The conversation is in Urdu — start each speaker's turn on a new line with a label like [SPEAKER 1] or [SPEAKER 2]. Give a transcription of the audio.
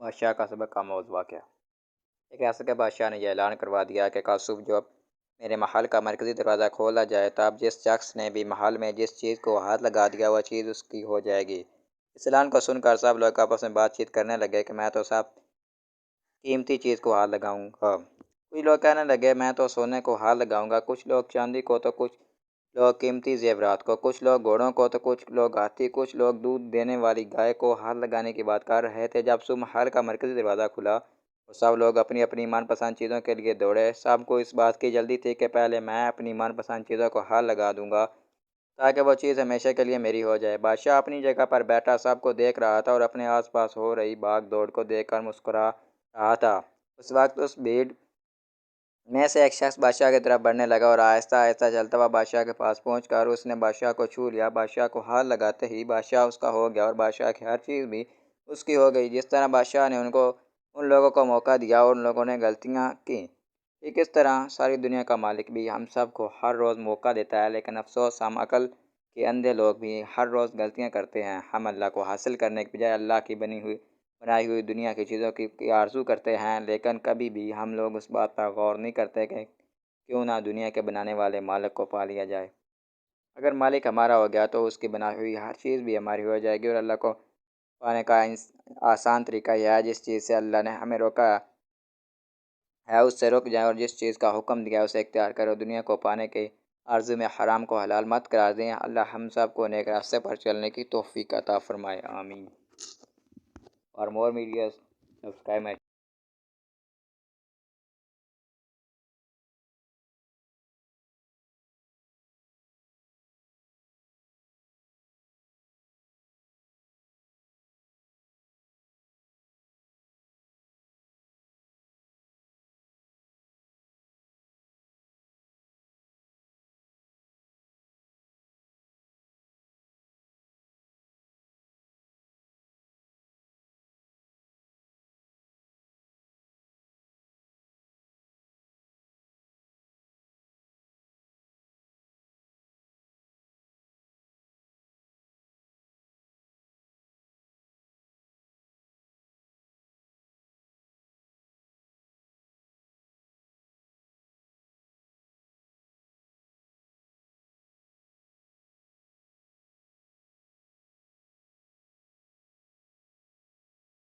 [SPEAKER 1] بادشاہ کا سبق کا موضوع کیا؟ ایک ریاست کے بادشاہ نے یہ اعلان کروا دیا کہ کل صبح جب میرے محل کا مرکزی دروازہ کھولا جائے تب جس شخص نے بھی محل میں جس چیز کو ہاتھ لگا دیا وہ چیز اس کی ہو جائے گی۔ اس اعلان کو سن کر سب لوگ آپس میں بات چیت کرنے لگے کہ میں تو سب قیمتی چیز کو ہاتھ لگاؤں گا۔ کچھ لوگ کہنے لگے میں تو سونے کو ہاتھ لگاؤں گا، کچھ لوگ چاندی کو، تو کچھ لوگ قیمتی زیورات کو، کچھ لوگ گھوڑوں کو، تو کچھ لوگ ہاتھی، کچھ لوگ دودھ دینے والی گائے کو ہاتھ لگانے کی بات کر رہے تھے۔ جب صبح محل کا مرکزی دروازہ کھلا تو سب لوگ اپنی اپنی من پسند چیزوں کے لیے دوڑے۔ سب کو اس بات کی جلدی تھی کہ پہلے میں اپنی من پسند چیزوں کو ہاتھ لگا دوں گا تاکہ وہ چیز ہمیشہ کے لیے میری ہو جائے۔ بادشاہ اپنی جگہ پر بیٹھا سب کو دیکھ رہا تھا اور اپنے آس پاس ہو رہی بھاگ دوڑ کو دیکھ کر مسکرا رہا تھا۔ اس وقت اس بھیڑ میں سے ایک شخص بادشاہ کی طرف بڑھنے لگا اور آہستہ آہستہ چلتا ہوا بادشاہ کے پاس پہنچ کر اس نے بادشاہ کو چھو لیا۔ بادشاہ کو ہاتھ لگاتے ہی بادشاہ اس کا ہو گیا اور بادشاہ کی ہر چیز بھی اس کی ہو گئی۔ جس طرح بادشاہ نے ان لوگوں کو موقع دیا اور ان لوگوں نے غلطیاں کیں، ٹھیک اس طرح ساری دنیا کا مالک بھی ہم سب کو ہر روز موقع دیتا ہے، لیکن افسوس ہم عقل کے اندھے لوگ بھی ہر روز غلطیاں کرتے ہیں۔ ہم اللہ کو حاصل کرنے کے بجائے اللہ کی بنائی ہوئی دنیا کی چیزوں کی آرزو کرتے ہیں، لیکن کبھی بھی ہم لوگ اس بات پر غور نہیں کرتے کہ کیوں نہ دنیا کے بنانے والے مالک کو پا لیا جائے۔ اگر مالک ہمارا ہو گیا تو اس کی بنائی ہوئی ہر چیز بھی ہماری ہو جائے گی، اور اللہ کو پانے کا آسان طریقہ یہ ہے جس چیز سے اللہ نے ہمیں روکا ہے اس سے رک جائیں، اور جس چیز کا حکم دیا ہے اسے اختیار کرو۔ دنیا کو پانے کے آرزو میں حرام کو حلال مت قرار دیں۔ اللہ ہم سب کو نیک راستے پر چلنے کی توفیق عطا فرمائے، آمین۔ For more videos, subscribe my